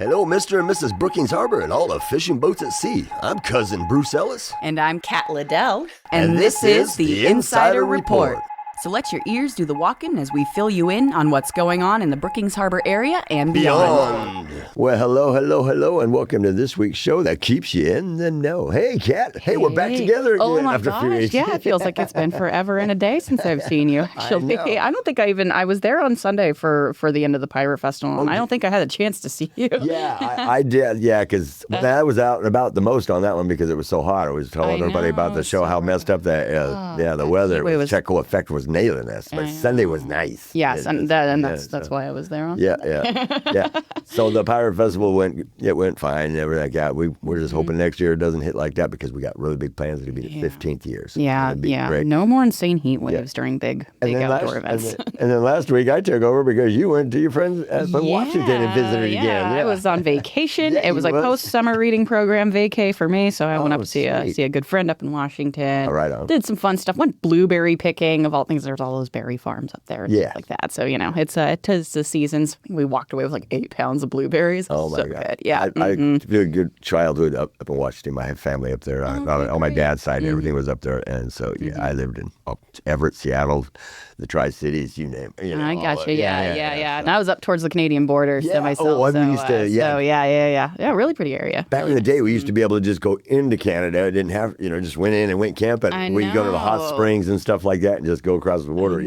Hello, Mr. and Mrs. Brookings Harbor and all the fishing boats at sea. I'm Cousin Bruce Ellis. And I'm Kat Liddell. And this is the Insider Report. So let your ears do the walking as we fill you in on what's going on in the Brookings Harbor area and beyond. Well, hello, and welcome to this week's show that keeps you in the know. Hey, Kat. Hey, we're back together again. Oh my after a few gosh, weeks. yeah, it feels like it's been forever and a day since I've seen you. Actually, I don't think I was there on Sunday for the end of the Pirate Festival, and I don't think I had a chance to see you. Yeah, I did, because I was out and about the most on that one because it was so hot. I was telling everybody about the show, how messed up the weather was. Chetco effect was nailing us, but Sunday was nice. Yes, that's why I was there on Yeah. So the Pirate Festival went fine and everything like that. We're just hoping next year it doesn't hit like that because we got really big plans. It'll be the 15th year. So great. No more insane heat waves during big outdoor events. And then last week I took over because you went to your friends in Washington and visited again. Yeah, I was on vacation. It was like post-summer reading program vacay for me, so I went up to see a good friend up in Washington. Right on. Did some fun stuff. Went blueberry picking, of all things. There's all those berry farms up there and stuff like that. So, it is the seasons. We walked away with like 8 pounds of blueberries. Oh, my God. Good. Yeah. I did a good childhood up in Washington. I had family up there. On my dad's side, everything was up there. And so, I lived in Everett, Seattle, the Tri-Cities, you name it. I got you. Yeah. And I was up towards the Canadian border myself. Yeah, really pretty area. Back in the day, we used to be able to just go into Canada. Didn't have, just went in and went camping. We could go to the hot springs and stuff like that and just go across the border.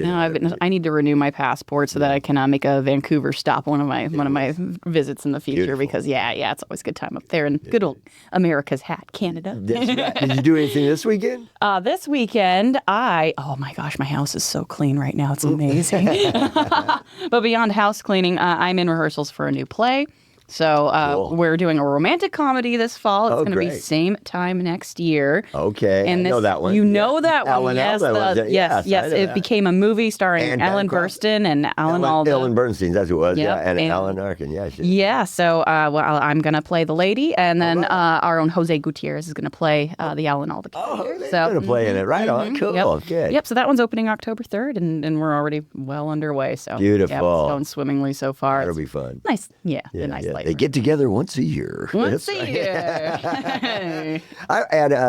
I need to renew my passport so that I can make a Vancouver stop one of my visits in the future. Beautiful. Because it's always a good time up there in good old America's hat, Canada. That's right. Did you do anything this weekend? This weekend, oh my gosh, my house is so clean right now. It's amazing. But beyond house cleaning, I'm in rehearsals for a new play. So Cool. We're doing a romantic comedy this fall. It's going to be great. same time next year. Okay, and I know that one. You know that one, yes. Yes. It became a movie starring And Ellen Burstyn and Alan Alda. Ellen Bernstein, that's who it was, Yep, and Alan Arkin, yeah. Yeah, so I'm going to play the lady, and then our own Jose Gutierrez is going to play the Alan Alda character. He's going to play in it, right on. Cool, good. Yep, so that one's opening October 3rd, and we're already well underway. So beautiful. Yeah, it's going swimmingly so far. That'll be fun. Nice, a nice light. They get together once a year. Once a year.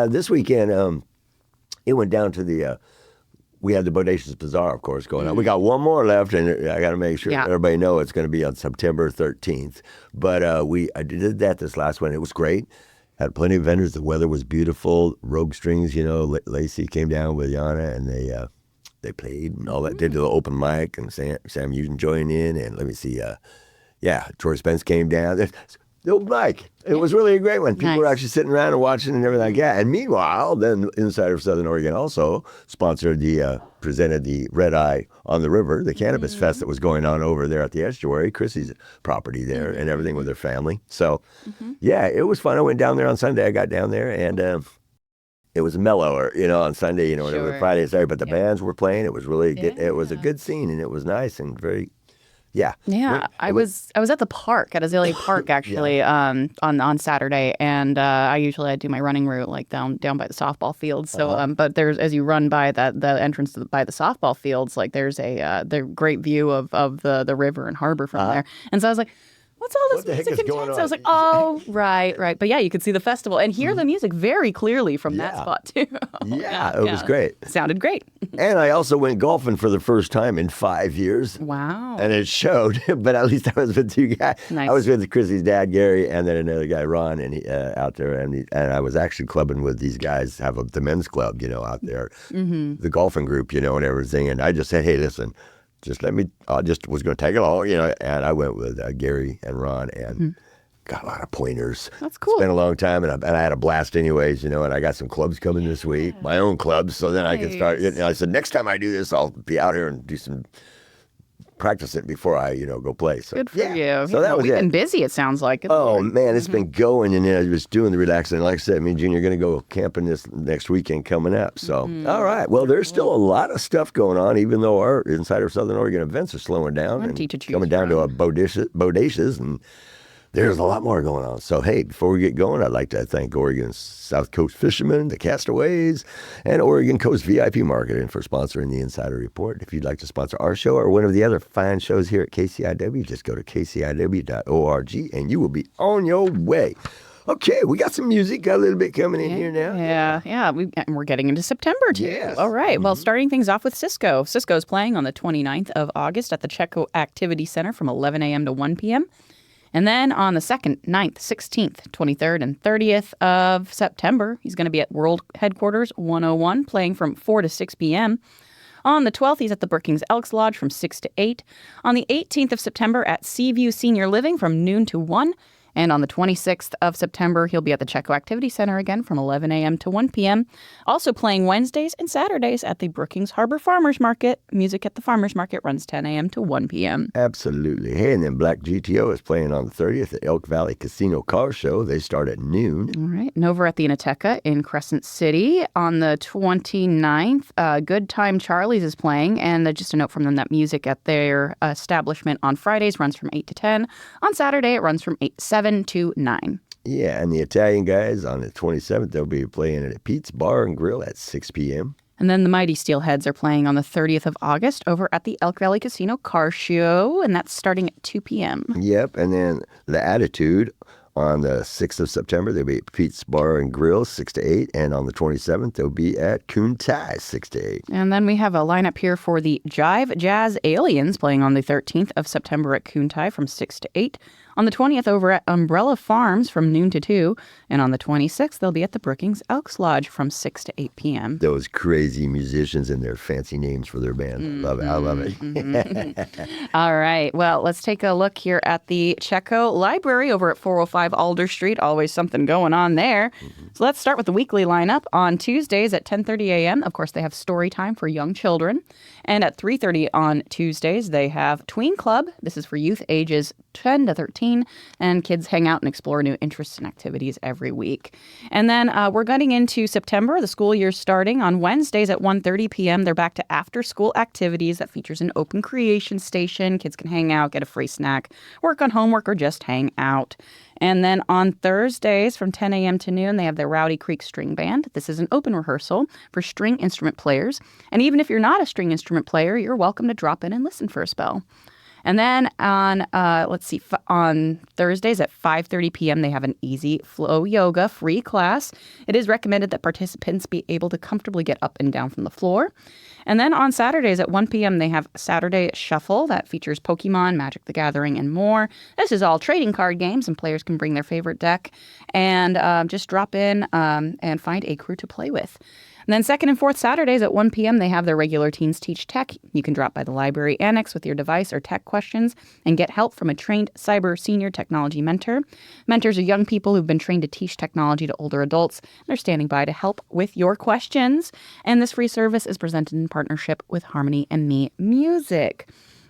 This weekend, it went down to we had the Bodacious Bazaar, of course, going on. We got one more left, and I got to make sure everybody know it's going to be on September 13th. But I did that this last one. It was great. Had plenty of vendors. The weather was beautiful. Rogue Strings, Lacey came down with Yana, and they played and all that. Did the open mic, and Sam Houghton joined in, and let me see. Troy Spence came down. The open mic. It was really a great one. People were actually sitting around and watching and everything like that. And meanwhile, then Insider of Southern Oregon also presented the Red Eye on the River, the Cannabis Fest that was going on over there at the estuary, Chrissy's property there, and everything with their family. So, it was fun. I went down there on Sunday. I got down there, and it was mellower, on Sunday, whatever, Friday, Saturday. But the bands were playing. It was really good. It was a good scene, and it was nice and very... Yeah. I was at the park at Azalea Park actually on Saturday, and I do my running route like down by the softball fields. So, but there's as you run by the entrance by the softball fields, like there's the great view of the river and harbor from there. And so I was like, what's all this music intense? I was like, oh, right. But you could see the festival and hear the music very clearly from that spot too. It was great. Sounded great. And I also went golfing for the first time in 5 years. Wow. And it showed, but at least I was with 2 guys. Nice. I was with Chrissy's dad, Gary, and then another guy, Ron, and he out there. And I was actually clubbing with these guys, the men's club, out there, the golfing group, and everything. And I just said, hey, listen, I just was going to tag along, and I went with Gary and Ron and got a lot of pointers. That's cool. Spent a long time, and I had a blast anyways, and I got some clubs coming this week, my own clubs, so then I can start. I said, next time I do this, I'll be out here and do some practicing before I, go play. So, good for you. So that was We've been busy, it sounds like. Man, it's been going, and I was doing the relaxing. Like I said, me and Junior are going to go camping this next weekend coming up. So, all right. Well, there's still a lot of stuff going on, even though our Insider Southern Oregon events are slowing down and coming down to a bodacious and there's a lot more going on. So, hey, before we get going, I'd like to thank Oregon's South Coast Fishermen, the Castaways, and Oregon Coast VIP Marketing for sponsoring the Insider Report. If you'd like to sponsor our show or one of the other fine shows here at KCIW, just go to kciw.org and you will be on your way. Okay, we got some music, got a little bit coming in here now. Yeah. We're getting into September, too. Yes. All right. Well, starting things off with Cisco. Cisco's playing on the 29th of August at the Chetco Activity Center from 11 a.m. to 1 p.m. And then on the 2nd, 9th, 16th, 23rd, and 30th of September, he's going to be at World Headquarters 101, playing from 4 to 6 p.m. On the 12th, he's at the Brookings Elks Lodge from 6 to 8. On the 18th of September at Seaview Senior Living from noon to 1. And on the 26th of September, he'll be at the Chetco Activity Center again from 11 a.m. to 1 p.m. Also playing Wednesdays and Saturdays at the Brookings Harbor Farmers Market. Music at the Farmers Market runs 10 a.m. to 1 p.m. Absolutely. Hey, and then Black GTO is playing on the 30th at Elk Valley Casino Car Show. They start at noon. All right. And over at the Enoteca in Crescent City on the 29th, Good Time Charlie's is playing. And just a note from them that music at their establishment on Fridays runs from 8 to 10. On Saturday, it runs from 7 to 9. Yeah, and the Italian guys on the 27th, they'll be playing at Pete's Bar and Grill at 6 p.m. And then the Mighty Steelheads are playing on the 30th of August over at the Elk Valley Casino Car Show, and that's starting at 2 p.m. Yep, and then the Attitude on the 6th of September, they'll be at Pete's Bar and Grill, 6 to 8. And on the 27th, they'll be at Kuntai, 6 to 8. And then we have a lineup here for the Jive Jazz Aliens playing on the 13th of September at Kuntai from 6 to 8. On the 20th, over at Umbrella Farms from noon to 2. And on the 26th, they'll be at the Brookings Elks Lodge from 6 to 8 p.m. Those crazy musicians and their fancy names for their band. I love it. All right. Well, let's take a look here at the Chetco Library over at 405 Alder Street. Always something going on there. So let's start with the weekly lineup. On Tuesdays at 10:30 a.m., of course, they have story time for young children. And at 3:30 on Tuesdays, they have Tween Club. This is for youth ages 10 to 13. And kids hang out and explore new interests and activities every week. And then we're getting into September. The school year's starting on Wednesdays at 1:30 p.m. They're back to after-school activities that features an open creation station. Kids can hang out, get a free snack, work on homework, or just hang out. And then on Thursdays from 10 a.m. to noon, they have the Rowdy Creek String Band. This is an open rehearsal for string instrument players. And even if you're not a string instrument player, you're welcome to drop in and listen for a spell. And then on, on Thursdays at 5:30 p.m., they have an Easy Flow Yoga free class. It is recommended that participants be able to comfortably get up and down from the floor. And then on Saturdays at 1 p.m., they have Saturday Shuffle that features Pokemon, Magic the Gathering, and more. This is all trading card games, and players can bring their favorite deck and just drop in and find a crew to play with. And then second and fourth Saturdays at 1 p.m., they have their regular Teens Teach Tech. You can drop by the library annex with your device or tech questions and get help from a trained cyber senior technology mentor. Mentors are young people who've been trained to teach technology to older adults. They're standing by to help with your questions. And this free service is presented in partnership with Harmony and Me Music.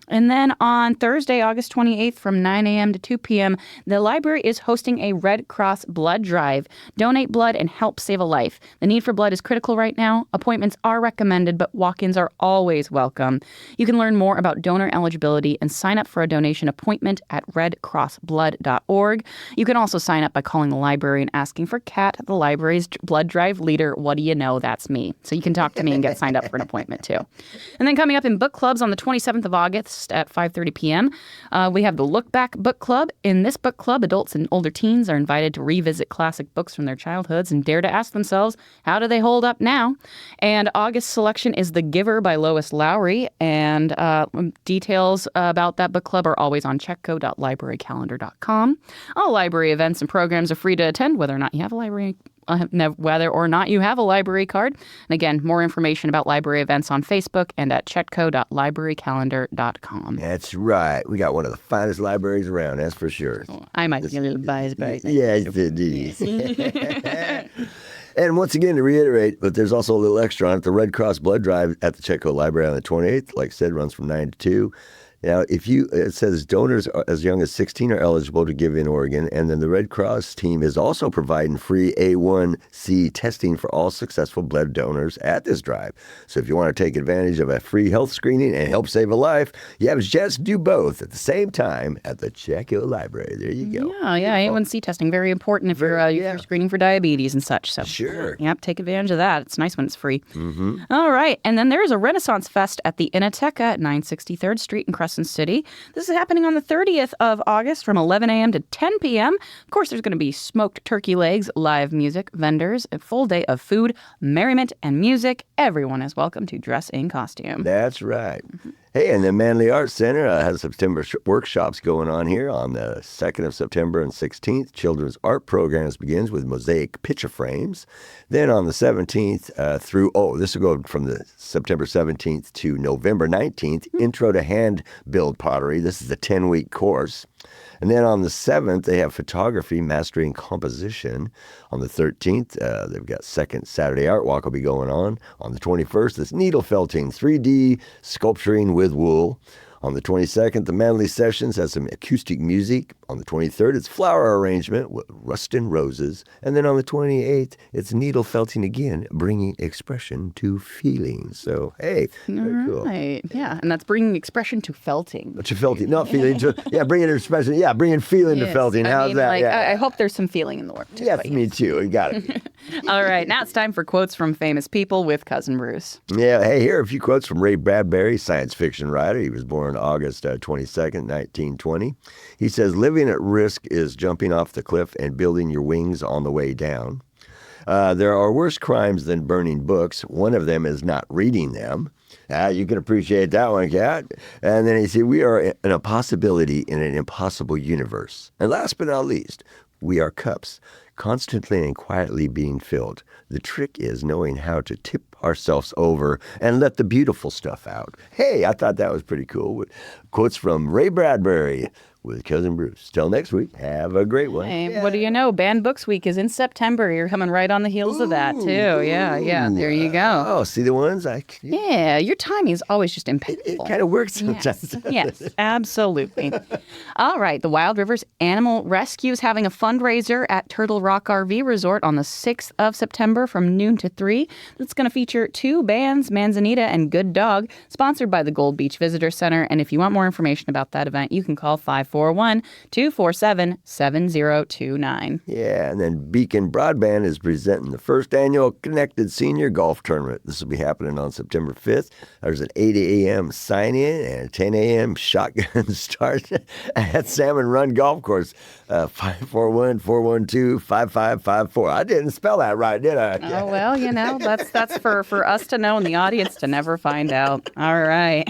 And then on Thursday, August 28th from 9 a.m. to 2 p.m., the library is hosting a Red Cross blood drive. Donate blood and help save a life. The need for blood is critical right now. Appointments are recommended, but walk-ins are always welcome. You can learn more about donor eligibility and sign up for a donation appointment at redcrossblood.org. You can also sign up by calling the library and asking for Kat, the library's blood drive leader. What do you know? That's me. So you can talk to me and get signed up for an appointment, too. And then coming up in book clubs on the 27th of August, at 5:30 p.m. We have the Look Back Book Club. In this book club, adults and older teens are invited to revisit classic books from their childhoods and dare to ask themselves, how do they hold up now? And August's selection is The Giver by Lois Lowry. And details about that book club are always on chetco.librarycalendar.com. All library events and programs are free to attend, whether or not you have a library card. And again, more information about library events on Facebook and at chetco.librarycalendar.com. That's right. We got one of the finest libraries around, that's for sure. I might be a little biased, but yes, it is. And once again, to reiterate, but there's also a little extra on it. The Red Cross Blood Drive at the Chetco Library on the 28th, like I said, runs from 9 to 2. Now, it says donors as young as 16 are eligible to give in Oregon, and then the Red Cross team is also providing free A1C testing for all successful blood donors at this drive. So if you want to take advantage of a free health screening and help save a life, you have a chance to do both at the same time at the Chetco Library. There you go. Yeah, A1C testing, very important if you're screening for diabetes and such. So sure. Yep, take advantage of that. It's nice when it's free. Mm-hmm. All right, and then there's a Renaissance Fest at the Enoteca at 963rd Street in Crescent City. This is happening on the 30th of August from 11 a.m. to 10 p.m. Of course, there's going to be smoked turkey legs, live music, vendors, a full day of food, merriment, and music. Everyone is welcome to dress in costume. That's right. Mm-hmm. Hey, and the Manley Art Center has September workshops going on here on the 2nd of September and 16th. Children's art programs begins with mosaic picture frames. Then on the 17th this will go from the September 17th to November 19th, Intro to Hand-Build Pottery. This is a 10-week course. And then on the 7th, they have photography, mastering composition. On the 13th, they've got second Saturday Art Walk will be going on. On the 21st, it's needle felting, 3D sculpturing with wool. On the 22nd, the Manley Sessions has some acoustic music. On the 23rd, it's flower arrangement with Rustin Roses. And then on the 28th, it's needle felting again, bringing expression to feelings. So, hey, very cool. Right, yeah, and that's bringing expression to felting. To felting, not feeling. Bringing expression. Yeah, bringing feeling to felting. How's that? I hope there's some feeling in the work, too. Yes, me too. You got it. All right, now it's time for quotes from famous people with Cousin Bruce. Yeah, hey, here are a few quotes from Ray Bradbury, science fiction writer. He was born August 22nd, 1920. He says, living at risk is jumping off the cliff and building your wings on the way down. There are worse crimes than burning books. One of them is not reading them. You can appreciate that one, Kat. And then he said, we are an impossibility in an impossible universe. And last but not least, we are cups, constantly and quietly being filled. The trick is knowing how to tip ourselves over and let the beautiful stuff out. Hey, I thought that was pretty cool. With quotes from Ray Bradbury with Cousin Bruce. Till next week, have a great one. Hey, what do you know? Banned Books Week is in September. You're coming right on the heels of that, too. Yeah. There you go. Oh, see the ones? Yeah, your timing is always just impeccable. It kind of works sometimes. Yes, absolutely. All right, the Wild Rivers Animal Rescue is having a fundraiser at Turtle Rock RV Resort on the 6th of September from noon to 3. It's going to feature 2 bands, Manzanita and Good Dog, sponsored by the Gold Beach Visitor Center. And if you want more information about that event, you can call 541-247-7029. Yeah, and then Beacon Broadband is presenting the first annual Connected Senior Golf Tournament. This will be happening on September 5th. There's an 8 a.m. sign-in and a 10 a.m. shotgun start at Salmon Run Golf Course, 541-412-5554. I didn't spell that right, did I? Oh, well, that's for us to know and the audience to never find out. All right.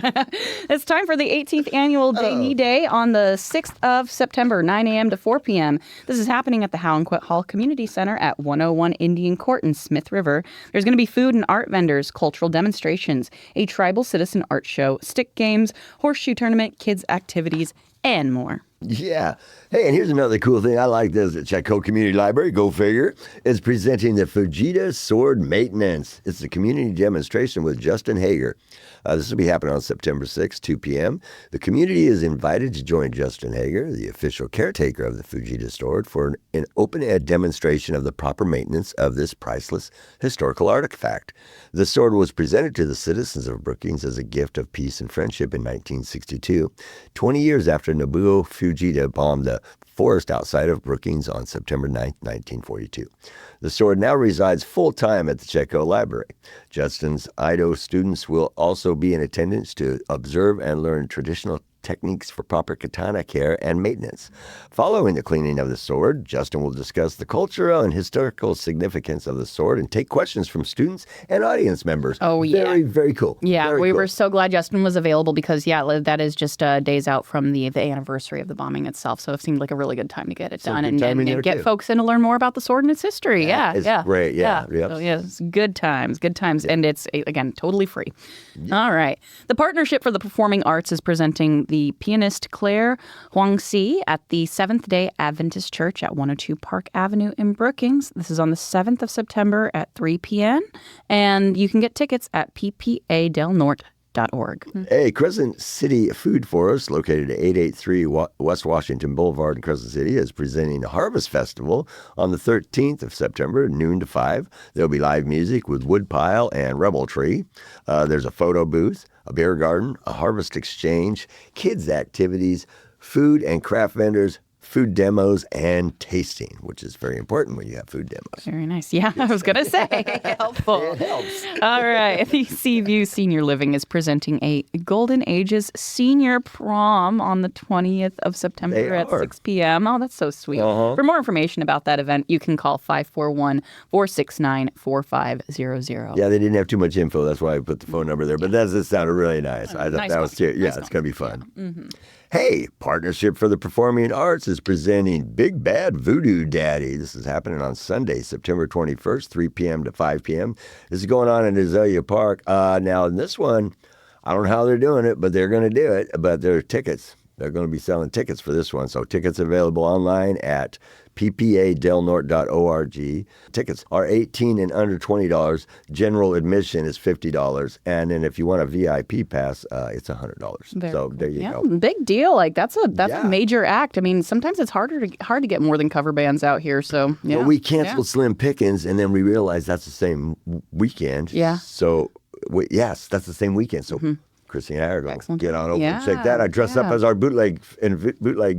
It's time for the 18th Annual Dee-ni'Dayi on the 6th of September, 9 a.m. to 4 p.m. This is happening at the Howland Hall Community Center at 101 Indian Court in Smith River. There's going to be food and art vendors, cultural demonstrations, a tribal citizen art show, stick games, horseshoe tournament, kids activities, and more. Yeah. Hey, and here's another cool thing. I like this at Chetco Community Library, go figure, is presenting the Fujita Sword Maintenance. It's a community demonstration with Justin Hager. This will be happening on September 6th, 2 p.m. The community is invited to join Justin Hager, the official caretaker of the Fujita Sword, for an open-air demonstration of the proper maintenance of this priceless historical artifact. The sword was presented to the citizens of Brookings as a gift of peace and friendship in 1962, 20 years after Nobuo Fujita bombed the forest outside of Brookings on September 9, 1942. The sword now resides full-time at the Chetco Library. Justin's Ido students will also be in attendance to observe and learn traditional techniques for proper katana care and maintenance. Following the cleaning of the sword, Justin will discuss the cultural and historical significance of the sword and take questions from students and audience members. Oh, yeah. Very, very cool. Yeah, very we cool. were so glad Justin was available because, that is just days out from the anniversary of the bombing itself. So it seemed like a really good time to get it done and get folks in to learn more about the sword and its history. It's great. Yeah. Yep. So, it's good times. Yep. And it's, again, totally free. Yep. All right. The Partnership for the Performing Arts is presenting the pianist Claire Huangci at the Seventh-day Adventist Church at 102 Park Avenue in Brookings. This is on the 7th of September at 3 p.m. And you can get tickets at ppadelnorte.com. Hey, Crescent City Food Forest, located at 883 West Washington Boulevard in Crescent City, is presenting the Harvest Festival on the 13th of September, noon to 5. There'll be live music with Woodpile and Rebel Tree. There's a photo booth, a beer garden, a harvest exchange, kids' activities, food and craft vendors, food demos, and tasting, which is very important when you have food demos. Very nice. Yeah, I was going to say. Helpful. It helps. All right. The Seaview Senior Living is presenting a Golden Ages Senior Prom on the 20th of September at 6 p.m. Oh, that's so sweet. For more information about that event, you can call 541-469-4500. Yeah, they didn't have too much info. That's why I put the phone number there. But that sounded really nice. I thought that was too. Yeah, it's going to be fun. Mm-hmm. Hey, Partnership for the Performing Arts is presenting Big Bad Voodoo Daddy. This is happening on Sunday, September 21st, 3 p.m. to 5 p.m. This is going on in Azalea Park. Now, in this one, I don't know how they're doing it, but they're going to do it. But there are tickets. They're going to be selling tickets for this one. So tickets available online at ppadelnorte.org. Tickets are $18 and under $20. General admission is $50. And then if you want a VIP pass, it's $100. So there you go. Big deal. Like that's a major act. I mean, sometimes it's hard to get more than cover bands out here. So yeah. Well, we canceled Slim Pickens, and then we realized that's the same weekend. Yeah. So yes, that's the same weekend. So. Chrissy and I are going to get on over and check that. I dressed up as our bootleg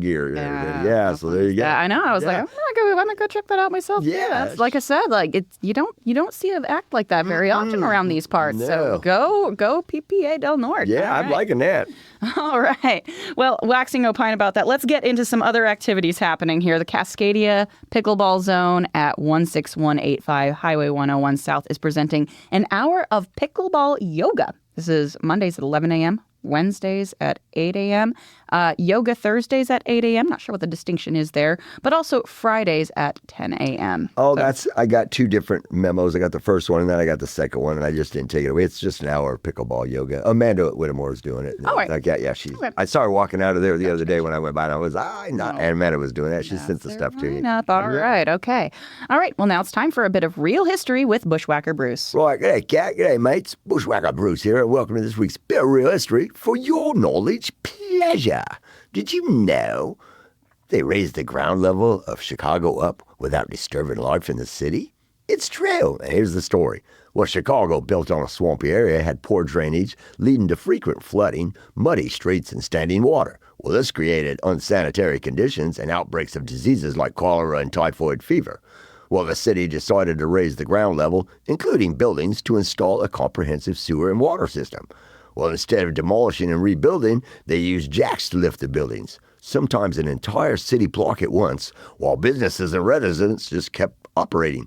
gear. Yeah, so there you go. Yeah, I know. I was like, I'm gonna go check that out myself. Yeah, that's, like I said, like you don't see an act like that very often around these parts. No. So go PPA Del Norte. Yeah, I'm liking that. All right. Well, waxing opine about that. Let's get into some other activities happening here. The Cascadia Pickleball Zone at 16185 Highway 101 South is presenting an hour of pickleball yoga. This is Mondays at 11 a.m., Wednesdays at 8 a.m., yoga Thursdays at 8 a.m. Not sure what the distinction is there, but also Fridays at 10 a.m. Oh, I got two different memos. I got the first one, and then I got the second one, and I just didn't take it away. It's just an hour of pickleball yoga. Amanda Whittemore is doing it. Oh, right. I saw her walking out of there the other day when I went by, and I was, and Amanda was doing that. She sent the stuff to you. All right, okay. All right, well, now it's time for a bit of real history with Bushwhacker Bruce. Right, g'day, Cat. G'day, mates. Bushwhacker Bruce here, and welcome to this week's bit of real history for your knowledge pleasure. Did you know they raised the ground level of Chicago up without disturbing life in the city? It's true. And here's the story. Well, Chicago, built on a swampy area, had poor drainage, leading to frequent flooding, muddy streets, and standing water. Well, this created unsanitary conditions and outbreaks of diseases like cholera and typhoid fever. Well, the city decided to raise the ground level, including buildings, to install a comprehensive sewer and water system. Well, instead of demolishing and rebuilding, they used jacks to lift the buildings, sometimes an entire city block at once, while businesses and residents just kept operating.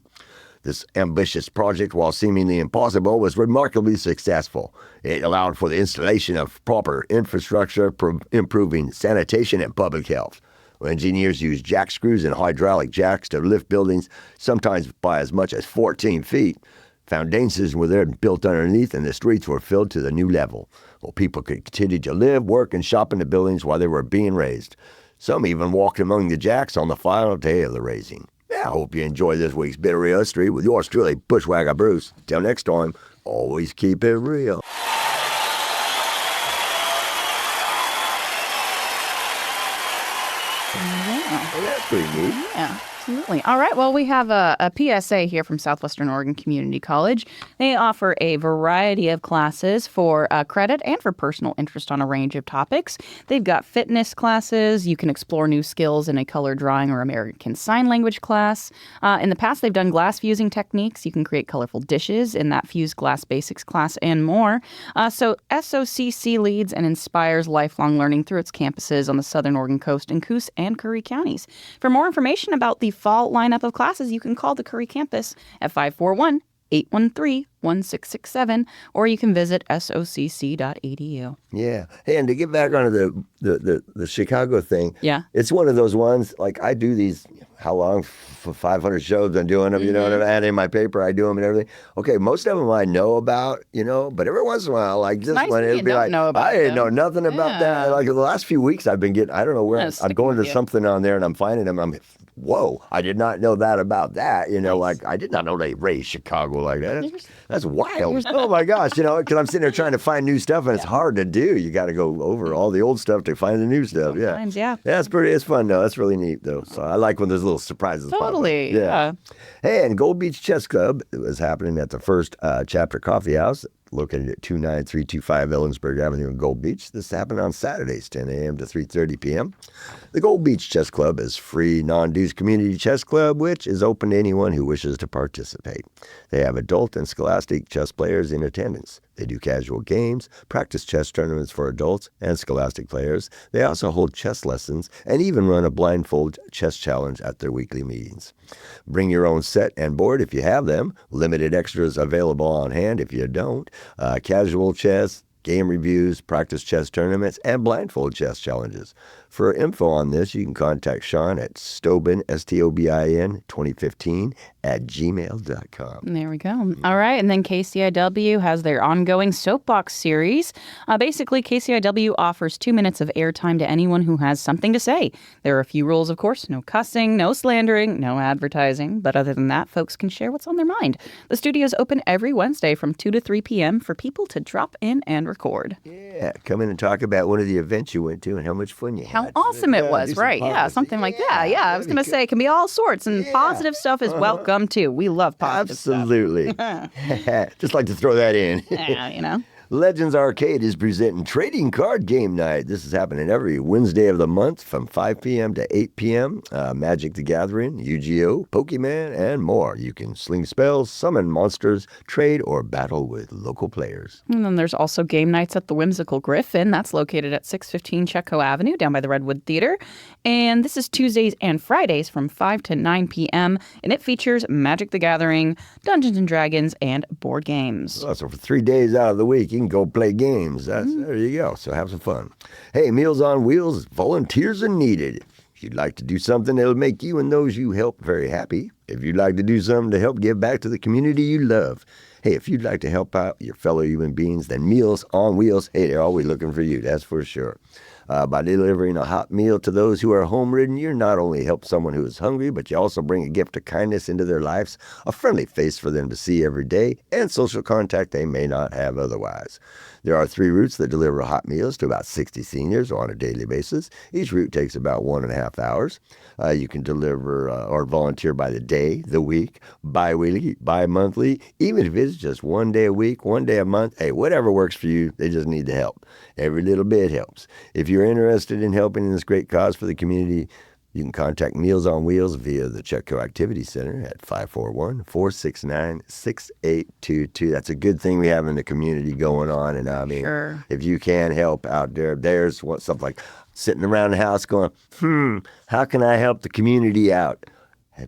This ambitious project, while seemingly impossible, was remarkably successful. It allowed for the installation of proper infrastructure, improving sanitation and public health. Well, engineers used jack screws and hydraulic jacks to lift buildings, sometimes by as much as 14 feet. Foundations were there built underneath, and the streets were filled to the new level. Well, people could continue to live, work, and shop in the buildings while they were being raised. Some even walked among the jacks on the final day of the raising. I hope you enjoy this week's bit of real history with yours truly, Bushwhacker Bruce. Till next time, always keep it real. Well, that's pretty neat. Yeah. Absolutely. All right. Well, we have a PSA here from Southwestern Oregon Community College. They offer a variety of classes for credit and for personal interest on a range of topics. They've got fitness classes. You can explore new skills in a color drawing or American Sign Language class. In the past, they've done glass fusing techniques. You can create colorful dishes in that Fused Glass Basics class and more. So SOCC leads and inspires lifelong learning through its campuses on the Southern Oregon coast in Coos and Curry counties. For more information about the fall lineup of classes, you can call the Curry campus at 541-813-1667, or you can visit socc.edu. Yeah. Hey, and to get back onto the Chicago thing, it's one of those ones, like I do these, how long? For 500 shows I'm doing them, you know, and in my paper I do them and everything. Okay, most of them I know about, you know, but every once in a while, like this one, it'll be like, I didn't know nothing about that. Like the last few weeks I've been getting, I don't know where, I'm going to something on there and I'm finding them, I'm whoa, I did not know that about that. Like I did not know they raised Chicago like that. That's wild. Oh my gosh, because I'm sitting there trying to find new stuff and it's hard to do. You got to go over all the old stuff to find the new stuff. Sometimes, yeah. It's fun though. That's really neat though. So I like when there's little surprises. Totally. Yeah. Hey, and Gold Beach Chess Club was happening at the First Chapter Coffee House, located at 29325 Ellensburg Avenue in Gold Beach. This happened on Saturdays, 10 a.m. to 3:30 p.m. The Gold Beach Chess Club is free, non-dues community chess club, which is open to anyone who wishes to participate. They have adult and scholastic chess players in attendance. They do casual games, practice chess tournaments for adults and scholastic players. They also hold chess lessons and even run a blindfold chess challenge at their weekly meetings. Bring your own set and board if you have them. Limited extras available on hand if you don't. Casual chess, game reviews, practice chess tournaments, and blindfold chess challenges. For info on this, you can contact Sean at Stobin, STOBIN 2015 at gmail.com. There we go. All right. And then KCIW has their ongoing Soapbox series. Basically, KCIW offers 2 minutes of airtime to anyone who has something to say. There are a few rules, of course. No cussing, no slandering, no advertising. But other than that, folks can share what's on their mind. The studio is open every Wednesday from 2 to 3 p.m. for people to drop in and record. Yeah. Come in and talk about one of the events you went to and how much fun you had. How awesome it was, right? Yeah, something like that. Yeah, I was going to say it can be all sorts, and positive stuff is welcome too. We love positive Absolutely. Just like to throw that in. Yeah, Legends Arcade is presenting Trading Card Game Night. This is happening every Wednesday of the month from 5 p.m. to 8 p.m. Magic the Gathering, Yu-Gi-Oh!, Pokemon, and more. You can sling spells, summon monsters, trade, or battle with local players. And then there's also game nights at the Whimsical Griffin. That's located at 615 Chetco Avenue down by the Redwood Theater. And this is Tuesdays and Fridays from 5 to 9 p.m. And it features Magic the Gathering, Dungeons & Dragons, and board games. So for 3 days out of the week, you can go play games. There you go. So have some fun. Hey, Meals on Wheels, volunteers are needed. If you'd like to do something that'll make you and those you help very happy. If you'd like to do something to help give back to the community you love. Hey, if you'd like to help out your fellow human beings, then Meals on Wheels, hey, they're always looking for you. That's for sure. By delivering a hot meal to those who are home-ridden, you not only help someone who is hungry, but you also bring a gift of kindness into their lives, a friendly face for them to see every day, and social contact they may not have otherwise. There are 3 routes that deliver hot meals to about 60 seniors on a daily basis. Each route takes about 1.5 hours. You can deliver or volunteer by the day, the week, bi-weekly, bi-monthly, even if it's just 1 day a week, 1 day a month. Hey, whatever works for you, they just need the help. Every little bit helps. If you're interested in helping in this great cause for the community, you can contact Meals on Wheels via the Chetco Activity Center at 541-469-6822. That's a good thing we have in the community going on. And I mean, if you can help out there, there's something like sitting around the house going, how can I help the community out?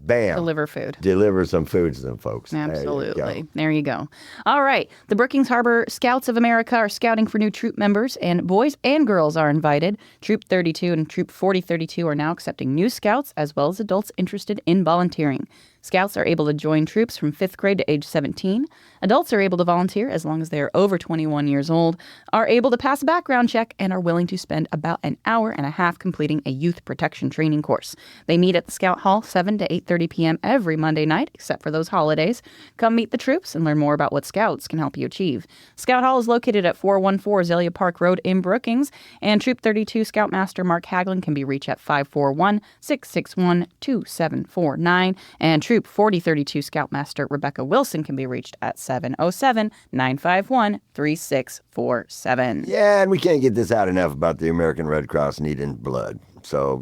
Bam. Deliver food. Deliver some food to them folks. Absolutely. There you go. All right. The Brookings Harbor Scouts of America are scouting for new troop members, and boys and girls are invited. Troop 32 and Troop 4032 are now accepting new scouts as well as adults interested in volunteering. Scouts are able to join troops from 5th grade to age 17. Adults are able to volunteer as long as they are over 21 years old, are able to pass a background check, and are willing to spend about an hour and a half completing a youth protection training course. They meet at the Scout Hall 7 to 8:30 p.m. every Monday night, except for those holidays. Come meet the troops and learn more about what Scouts can help you achieve. Scout Hall is located at 414 Azalea Park Road in Brookings, and Troop 32 Scoutmaster Mark Haglin can be reached at 541-661-2749, and Troop 4032 Scoutmaster Rebecca Wilson can be reached at 707-951-3647. Yeah, and we can't get this out enough about the American Red Cross needing blood. So,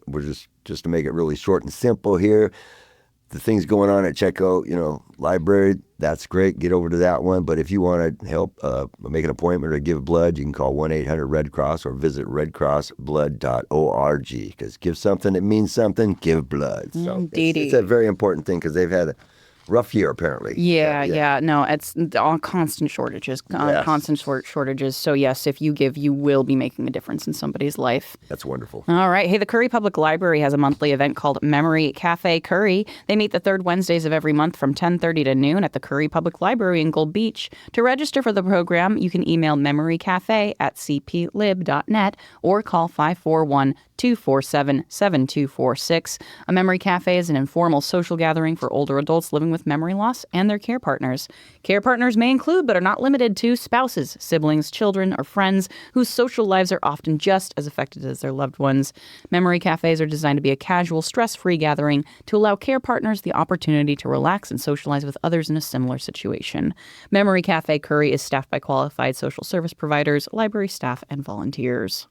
we're just to make it really short and simple here. The things going on at Chetco, Library, that's great. Get over to that one. But if you want to help make an appointment or give blood, you can call 1-800-RED-CROSS or visit redcrossblood.org. Because give something that means something, give blood. So it's a very important thing because they've had a rough year, apparently. Yeah. No, it's all constant shortages, shortages. So, yes, if you give, you will be making a difference in somebody's life. That's wonderful. All right. Hey, the Curry Public Library has a monthly event called Memory Cafe Curry. They meet the third Wednesdays of every month from 10:30 to noon at the Curry Public Library in Gold Beach. To register for the program, you can email memorycafe@cplib.net or call 541 247-7246. A memory cafe is an informal social gathering for older adults living with memory loss and their care partners. Care partners may include, but are not limited to, spouses, siblings, children, or friends whose social lives are often just as affected as their loved ones. Memory cafes are designed to be a casual, stress-free gathering to allow care partners the opportunity to relax and socialize with others in a similar situation. Memory Cafe Curry is staffed by qualified social service providers, library staff, and volunteers.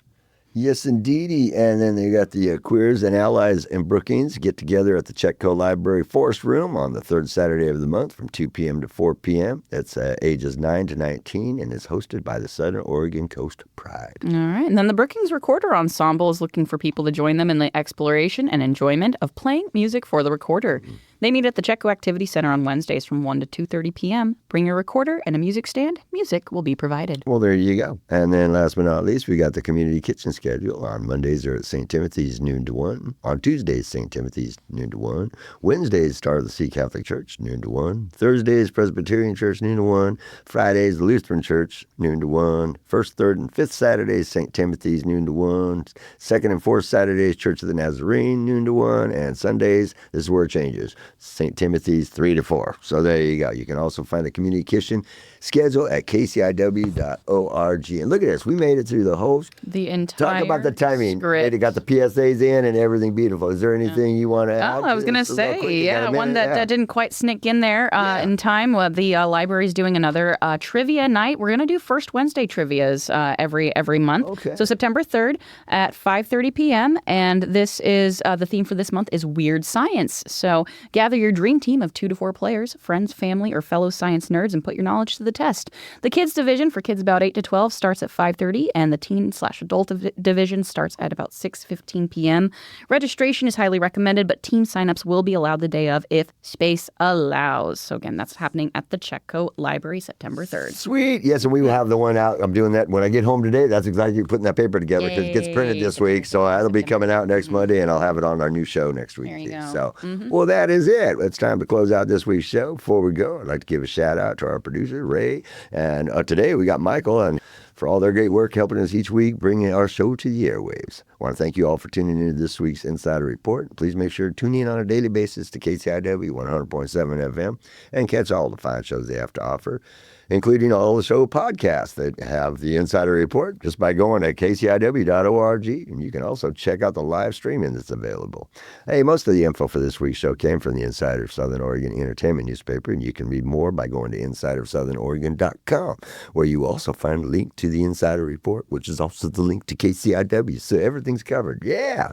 Yes, indeedy. And then they got the Queers and Allies in Brookings get together at the Chetco Library Forest Room on the third Saturday of the month from 2 p.m. to 4 p.m. It's ages 9 to 19 and is hosted by the Southern Oregon Coast Pride. All right. And then the Brookings Recorder Ensemble is looking for people to join them in the exploration and enjoyment of playing music for the recorder. They meet at the Chetco Activity Center on Wednesdays from 1 to 2:30 p.m. Bring a recorder and a music stand. Music will be provided. Well, there you go. And then last but not least, we got the community kitchen schedule. On Mondays, they're at St. Timothy's, noon to 1. On Tuesdays, St. Timothy's, noon to 1. Wednesdays, Star of the Sea Catholic Church, noon to 1. Thursdays, Presbyterian Church, noon to 1. Fridays, Lutheran Church, noon to 1. First, third, and fifth Saturdays, St. Timothy's, noon to 1. Second and fourth Saturdays, Church of the Nazarene, noon to 1. And Sundays, this is where it changes. St. Timothy's, 3 to 4. So there you go. You can also find the community kitchen schedule at kciw.org. And look at this. We made it through the whole... The entire Talk about the timing. script. They got the PSAs in and everything beautiful. Is there anything you want to add? Oh, I was going to say, one that didn't quite sneak in there in time. The library's doing another trivia night. We're going to do First Wednesday trivias every month. Okay. So September 3rd at 5:30 p.m. And this is the theme for this month is Weird Science. So gather your dream team of 2 to 4 players, friends, family, or fellow science nerds, and put your knowledge to the test. The kids division for kids about 8 to 12 starts at 5:30, and the teen/adult division starts at about 6:15 p.m. Registration is highly recommended, but team signups will be allowed the day of if space allows. So again, that's happening at the Chetco Library September 3rd. Sweet. Yes, and we will have the one out. I'm doing that when I get home today. That's exactly putting that paper together because it gets printed this week. So that'll be coming out next Monday, and I'll have it on our new show next week. There you go. So, well, that is it. It's time to close out this week's show. Before we go, I'd like to give a shout out to our producer, Ray. And today we got Michael and for all their great work helping us each week, bringing our show to the airwaves. I want to thank you all for tuning in to this week's Insider Report. Please make sure to tune in on a daily basis to KCIW 100.7 FM and catch all the fine shows they have to offer, including all the show podcasts that have the Insider Report just by going to kciw.org. And you can also check out the live streaming that's available. Hey, most of the info for this week's show came from the Insider of Southern Oregon Entertainment newspaper, and you can read more by going to insidersouthern.oregon.com, where you also find a link to the Insider Report, which is also the link to KCIW. So everything's covered. Yeah.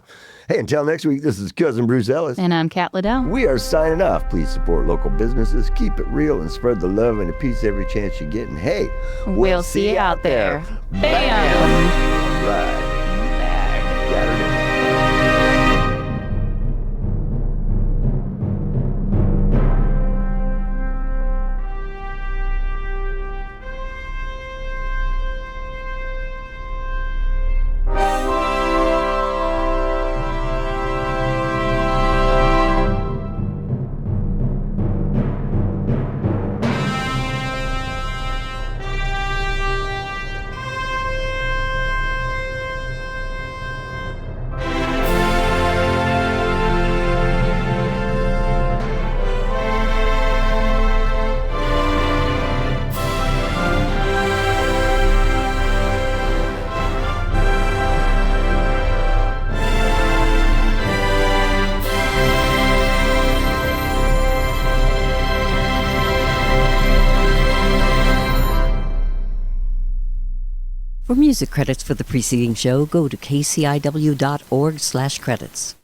Hey, until next week, this is Cousin Bruce Ellis. And I'm Kat Liddell. We are signing off. Please support local businesses, keep it real, and spread the love and the peace every chance you get. And hey, we'll see you out there. Bam! Bam. All right. Got it. For music credits for the preceding show, go to kciw.org/credits.